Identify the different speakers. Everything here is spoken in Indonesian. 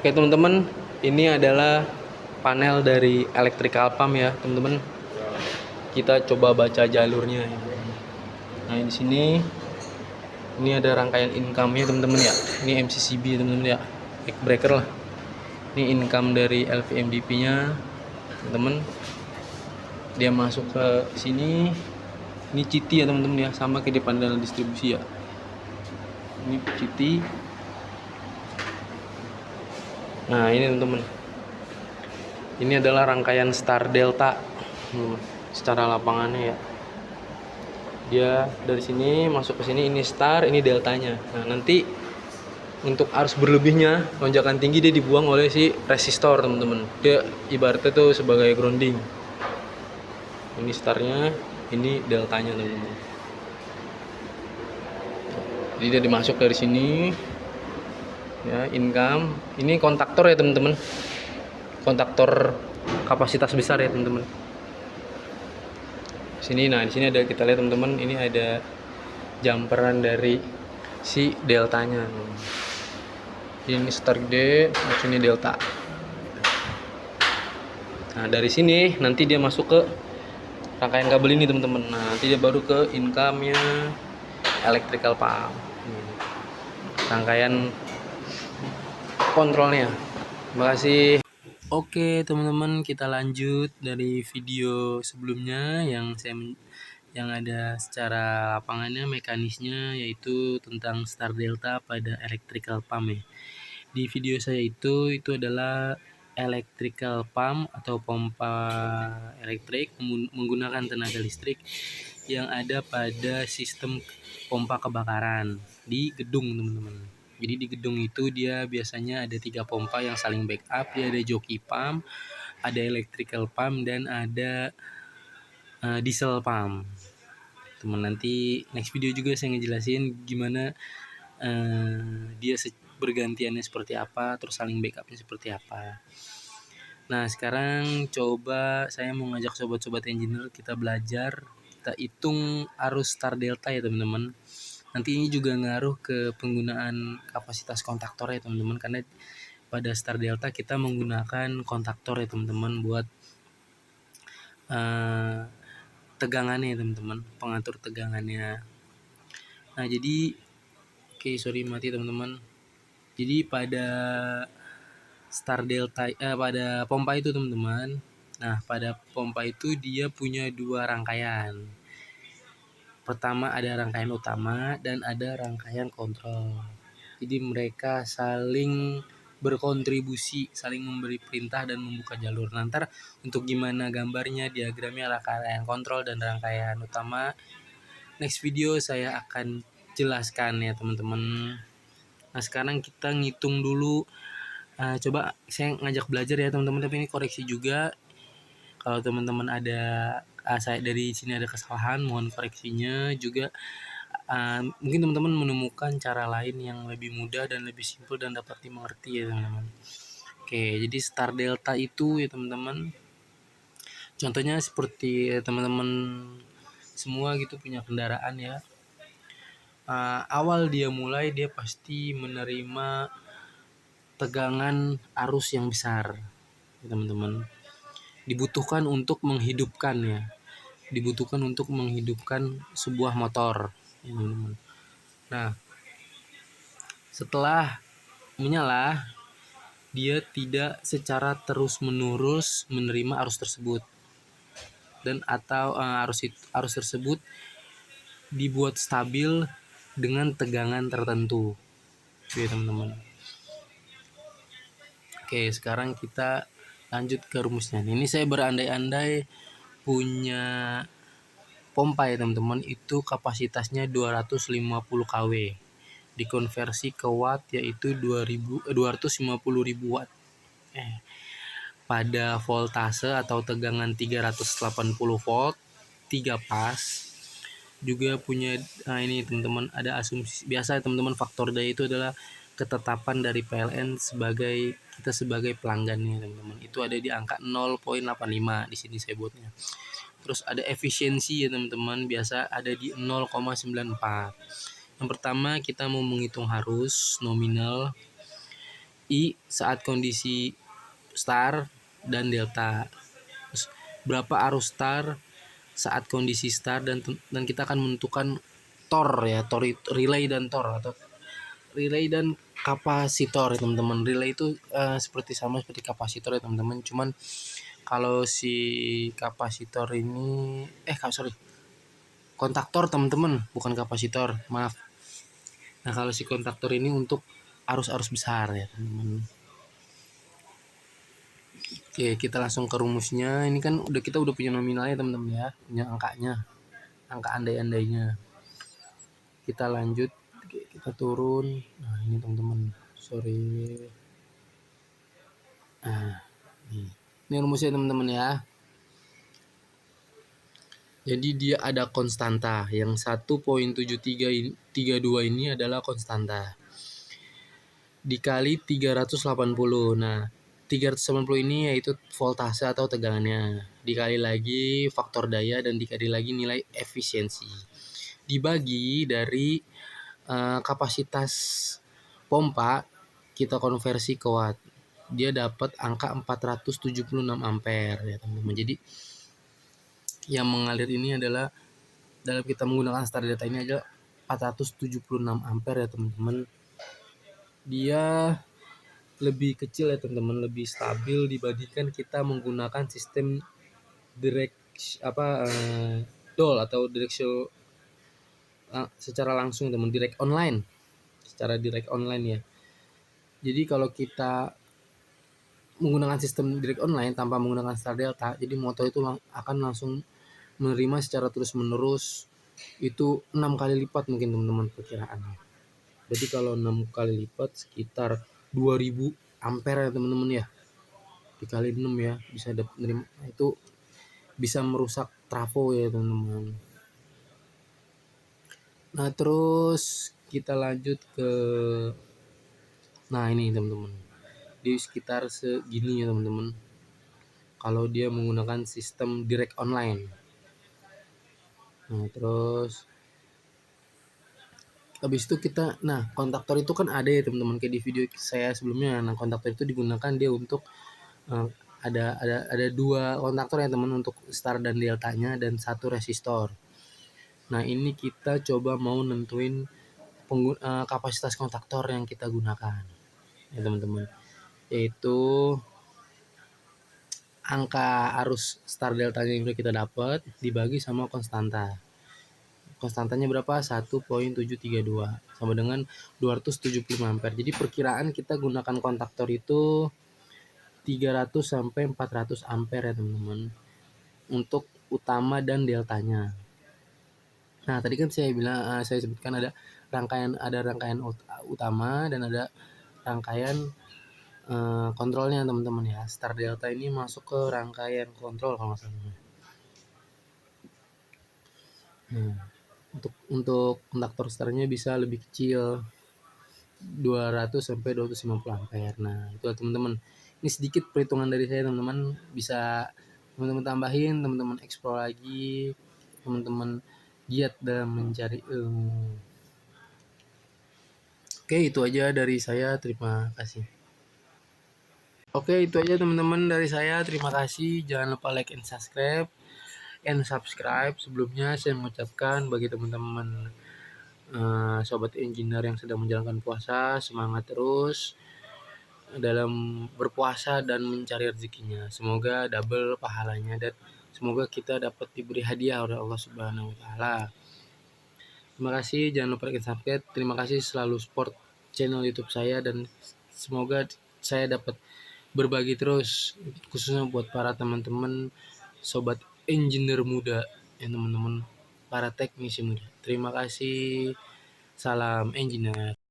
Speaker 1: Oke teman-teman, ini adalah panel dari electrical pump ya teman-teman. Kita coba baca jalurnya. Nah di sini ini ada rangkaian income-nya teman-teman ya. Ini MCCB teman-teman ya, back breaker lah. Ini income dari LVMDP-nya teman-teman. Dia masuk ke sini. Ini CT ya teman-teman ya, sama kayak di panel distribusi ya. Ini CT. Nah ini teman-teman, ini adalah rangkaian star delta secara lapangannya ya. Dia dari sini masuk ke sini, ini star, ini deltanya. Nah nanti untuk arus berlebihnya, lonjakan tinggi, dia dibuang oleh si resistor teman-teman. Dia ibaratnya tuh sebagai grounding. Ini starnya, ini deltanya teman-teman. Jadi dia dimasuk dari sini ya, income. Ini kontaktor ya teman-teman, kontaktor kapasitas besar ya teman-teman. Sini, nah di sini ada, kita lihat teman-teman, ini ada jumperan dari si deltanya. Ini start gede, sini delta. Nah dari sini nanti dia masuk ke rangkaian kabel ini teman-teman. Nah nanti dia baru ke income-nya electrical pump. Rangkaian kontrolnya. Terima kasih. Oke teman-teman, kita lanjut dari video sebelumnya yang ada secara lapangannya, mekanisnya, yaitu tentang star delta pada electrical pump ya. Di video saya itu adalah electrical pump atau pompa elektrik menggunakan tenaga listrik yang ada pada sistem pompa kebakaran di gedung teman-teman. Jadi di gedung itu dia biasanya ada 3 pompa yang saling backup. Dia ada joki pump, ada electrical pump, dan ada diesel pump. Teman, nanti next video juga saya ngejelasin gimana dia bergantiannya seperti apa, terus saling backupnya seperti apa. Nah sekarang coba saya mau ngajak sobat-sobat engineer kita belajar, kita hitung arus star delta ya teman-teman. Nanti ini juga ngaruh ke penggunaan kapasitas kontaktor ya teman-teman, karena pada star delta kita menggunakan kontaktor ya teman-teman buat tegangannya ya teman-teman, pengatur tegangannya. Nah jadi mati teman-teman. Jadi pada star delta pada pompa itu teman-teman. Nah pada pompa itu dia punya 2 rangkaian. Pertama ada rangkaian utama dan ada rangkaian kontrol. Jadi mereka saling berkontribusi, saling memberi perintah dan membuka jalur. Nanti untuk gimana gambarnya, diagramnya, rangkaian kontrol dan rangkaian utama, next video saya akan jelaskan ya teman-teman. Nah sekarang kita ngitung dulu. Coba saya ngajak belajar ya teman-teman, tapi ini koreksi juga. Kalau teman-teman ada saya dari sini ada kesalahan, mohon koreksinya juga. Mungkin teman-teman menemukan cara lain yang lebih mudah dan lebih simpel dan dapat dimengerti ya teman-teman. Oke, jadi star delta itu ya teman-teman, contohnya seperti teman-teman semua gitu punya kendaraan ya. Awal dia mulai, dia pasti menerima tegangan arus yang besar ya teman-teman. Dibutuhkan untuk menghidupkan sebuah motor ya teman-teman. Nah setelah menyala, dia tidak secara terus-menerus menerima arus tersebut, dan atau arus tersebut dibuat stabil dengan tegangan tertentu ya teman-teman. Oke, sekarang kita lanjut ke rumusnya. Ini saya berandai-andai punya pompa ya teman-teman, itu kapasitasnya 250 kW, dikonversi ke watt yaitu 250.000 watt. Pada voltase atau tegangan 380 volt, 3 pas. Juga punya ini teman-teman, ada asumsi biasa teman-teman, faktor daya itu adalah ketetapan dari PLN sebagai kita sebagai pelanggannya teman-teman. Itu ada di angka 0,85 di sini saya buatnya. Terus ada efisiensi ya teman-teman, biasa ada di 0,94. Yang pertama kita mau menghitung arus nominal I saat kondisi star dan delta. Terus berapa arus star saat kondisi star, dan kita akan menentukan tor ya, tor relay dan tor, atau relay dan kapasitor ya teman-teman. Relay itu seperti sama seperti kapasitor ya teman-teman, cuman kalau si kapasitor ini kontaktor teman-teman, bukan kapasitor, maaf. Nah kalau si kontaktor ini untuk arus-arus besar ya teman-teman. Oke, kita langsung ke rumusnya. Ini kan kita udah punya nominalnya teman-teman ya, punya angkanya, angka andai-andainya. Kita lanjut, kita turun. Nah ini teman-teman, sorry. Nah ini rumusnya teman-teman ya. Jadi dia ada konstanta yang 1,7332 ini adalah konstanta. Dikali 380. Nah, 380 ini yaitu voltase atau tegangannya. Dikali lagi faktor daya dan dikali lagi nilai efisiensi. Dibagi dari kapasitas pompa, kita konversi ke watt. Dia dapat angka 476 ampere ya teman-teman. Jadi yang mengalir ini adalah, dalam kita menggunakan star data ini adalah 476 ampere ya teman-teman. Dia lebih kecil ya teman-teman, lebih stabil dibandingkan kita menggunakan sistem DOL atau direksio secara langsung teman, direct online, secara direct online ya. Jadi kalau kita menggunakan sistem direct online tanpa menggunakan star delta, jadi motor itu akan langsung menerima secara terus menerus itu 6 kali lipat mungkin teman-teman perkiraannya. Jadi kalau 6 kali lipat sekitar 2000 ampere ya teman-teman ya, dikali 6 ya, bisa dapat menerima itu, bisa merusak trafo ya teman-teman. Nah terus kita lanjut ke, nah ini teman-teman, di sekitar segini ya teman-teman kalau dia menggunakan sistem direct online. Nah terus habis itu kita, nah kontaktor itu kan ada ya teman-teman, kayak di video saya sebelumnya. Nah kontaktor itu digunakan dia untuk ada 2 kontaktor ya teman, untuk star dan deltanya, dan 1 resistor. Nah ini kita coba mau nentuin kapasitas kontaktor yang kita gunakan ya teman-teman, yaitu angka arus star deltanya yang udah kita dapat dibagi sama konstanta. Konstantanya berapa? 1,732 sama dengan 275 ampere. Jadi perkiraan kita gunakan kontaktor itu 300 sampai 400 ampere ya teman-teman, untuk utama dan deltanya. Nah tadi kan saya sebutkan ada rangkaian utama dan ada rangkaian kontrolnya teman-teman ya. Star delta ini masuk ke rangkaian kontrol kalau nggak salah. Nah, untuk kontaktor starnya bisa lebih kecil, 200 sampai 250 ampere. Nah itu teman-teman, ini sedikit perhitungan dari saya teman-teman, bisa teman-teman tambahin, teman-teman eksplor lagi, teman-teman giat dalam mencari ilmu. Oke itu aja dari saya, terima kasih. Oke itu aja teman-teman dari saya, terima kasih. Jangan lupa like and subscribe. Sebelumnya saya mengucapkan bagi teman-teman sobat engineer yang sedang menjalankan puasa, semangat terus dalam berpuasa dan mencari rezekinya. Semoga double pahalanya, dan semoga kita dapat diberi hadiah oleh Allah Subhanahu wa taala. Terima kasih, jangan lupa like dan subscribe. Terima kasih selalu support channel YouTube saya, dan semoga saya dapat berbagi terus, khususnya buat para teman-teman sobat engineer muda ya teman-teman, para teknisi muda. Terima kasih. Salam engineer.